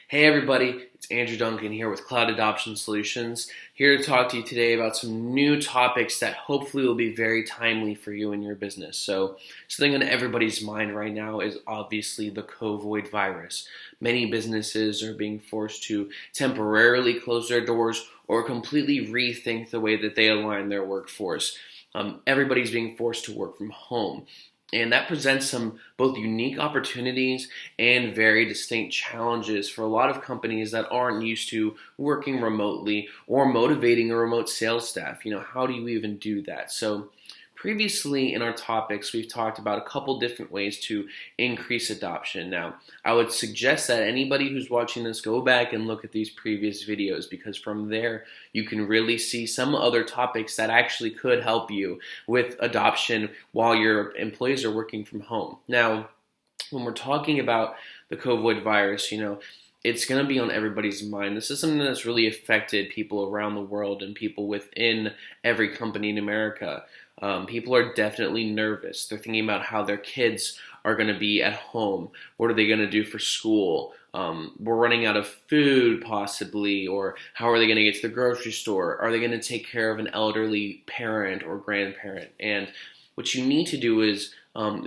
Hey everybody, it's Andrew Duncan here with Cloud Adoption Solutions, here to talk to you today about some new topics that hopefully will be very timely for you and your business. So, something on everybody's mind right now is obviously the COVID virus. Many businesses are being forced to temporarily close their doors or completely rethink the way that they align their workforce. Everybody's being forced to work from home. And that presents some both unique opportunities and very distinct challenges for a lot of companies that aren't used to working remotely or motivating a remote sales staff. How do you even do that? So previously in our topics, we've talked about a couple different ways to increase adoption. Now, I would suggest that anybody who's watching this go back and look at these previous videos, because from there you can really see some other topics that actually could help you with adoption while your employees are working from home. Now, when we're talking about the COVID virus, it's going to be on everybody's mind. This is something that's really affected people around the world and people within every company in America. People are definitely nervous. They're thinking about how their kids are going to be at home. What are they going to do for school? We're running out of food possibly, or how are they going to get to the grocery store? Are they going to take care of an elderly parent or grandparent? And what you need to do is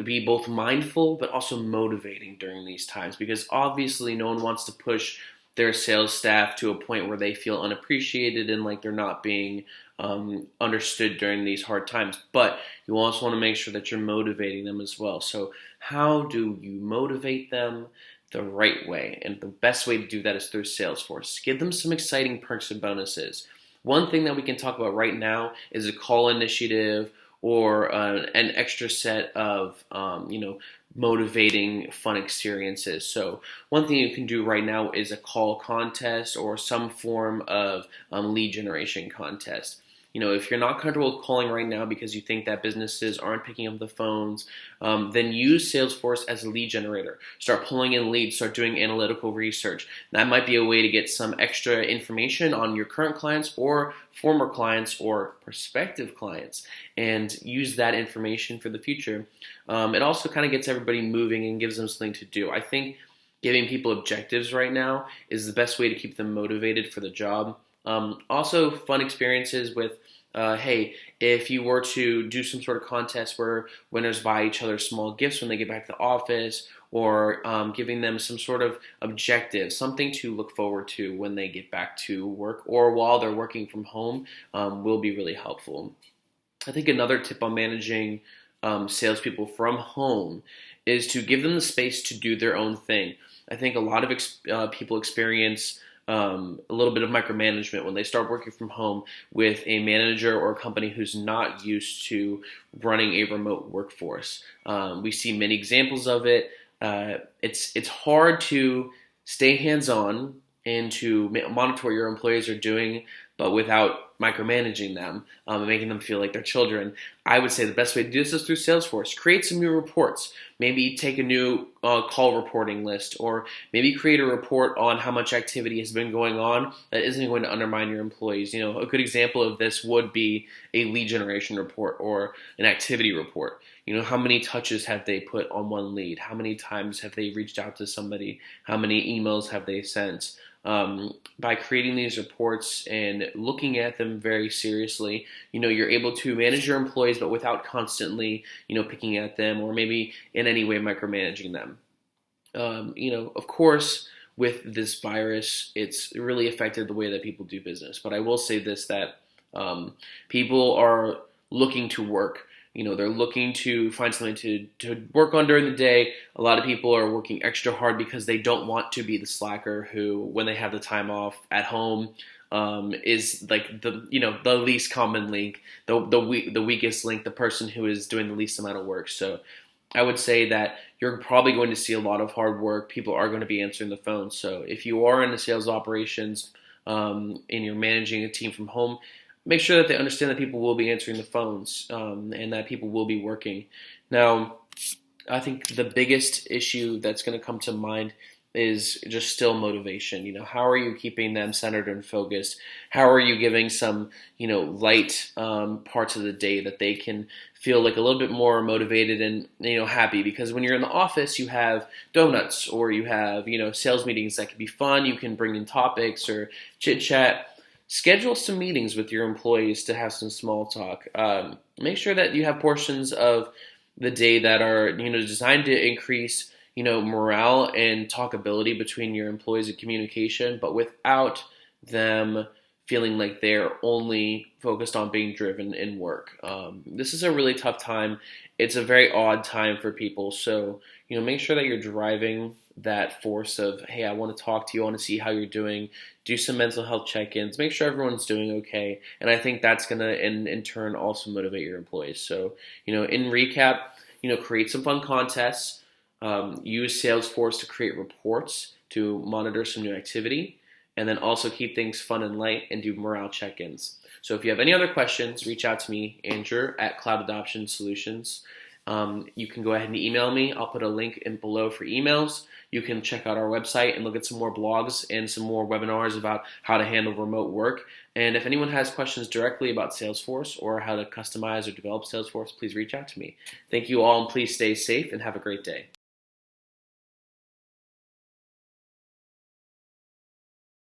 be both mindful but also motivating during these times, because obviously no one wants to push their sales staff to a point where they feel unappreciated and like they're not being understood during these hard times. But you also want to make sure that you're motivating them as well. So how do you motivate them the right way? And the best way to do that is through Salesforce. Give them some exciting perks and bonuses. One thing that we can talk about right now is a call initiative or an extra set of motivating fun experiences. So one thing you can do right now is a call contest or some form of lead generation contest. If you're not comfortable with calling right now because you think that businesses aren't picking up the phones, then use Salesforce as a lead generator. Start pulling in leads, start doing analytical research. That might be a way to get some extra information on your current clients or former clients or prospective clients and use that information for the future. It also kind of gets everybody moving and gives them something to do. I think giving people objectives right now is the best way to keep them motivated for the job. Also, fun experiences with, hey, if you were to do some sort of contest where winners buy each other small gifts when they get back to the office, or giving them some sort of objective, something to look forward to when they get back to work or while they're working from home, will be really helpful. I think another tip on managing salespeople from home is to give them the space to do their own thing. I think a lot of people experience a little bit of micromanagement when they start working from home with a manager or a company who's not used to running a remote workforce. We see many examples of it. It's hard to stay hands-on and to monitor what your employees are doing, but without micromanaging them and making them feel like they're children. I would say the best way to do this is through Salesforce. Create some new reports. Maybe take a new call reporting list, or maybe create a report on how much activity has been going on that isn't going to undermine your employees. A good example of this would be a lead generation report or an activity report. How many touches have they put on one lead? How many times have they reached out to somebody? How many emails have they sent? By creating these reports and looking at them very seriously, you're able to manage your employees, but without constantly, picking at them or maybe in any way micromanaging them. Of course, with this virus, it's really affected the way that people do business. But I will say this, that people are looking to work. They're looking to find something to work on during the day. A lot of people are working extra hard because they don't want to be the slacker who, when they have the time off at home, is like the least common link, the weakest link, the person who is doing the least amount of work. So I would say that you're probably going to see a lot of hard work. People are going to be answering the phone. So if you are in the sales operations and you're managing a team from home, make sure that they understand that people will be answering the phones and that people will be working. Now, I think the biggest issue that's going to come to mind is just still motivation. How are you keeping them centered and focused? How are you giving some, light parts of the day that they can feel like a little bit more motivated and, happy? Because when you're in the office, you have donuts or you have, sales meetings that can be fun. You can bring in topics or chit chat. Schedule some meetings with your employees to have some small talk. Make sure that you have portions of the day that are, designed to increase, morale and talkability between your employees and communication, but without them feeling like they're only focused on being driven in work. This is a really tough time. It's a very odd time for people. So, make sure that you're driving that force of, hey, I want to talk to you. I want to see how you're doing. Do some mental health check-ins. Make sure everyone's doing okay. And I think that's going to, in turn, also motivate your employees. So, in recap, create some fun contests. Use Salesforce to create reports to monitor some new activity. And then also keep things fun and light and do morale check-ins. So if you have any other questions, reach out to me, Andrew, at Cloud Adoption Solutions. You can go ahead and email me. I'll put a link in below for emails. You can check out our website and look at some more blogs and some more webinars about how to handle remote work. And if anyone has questions directly about Salesforce or how to customize or develop Salesforce, please reach out to me. Thank you all, and please stay safe and have a great day.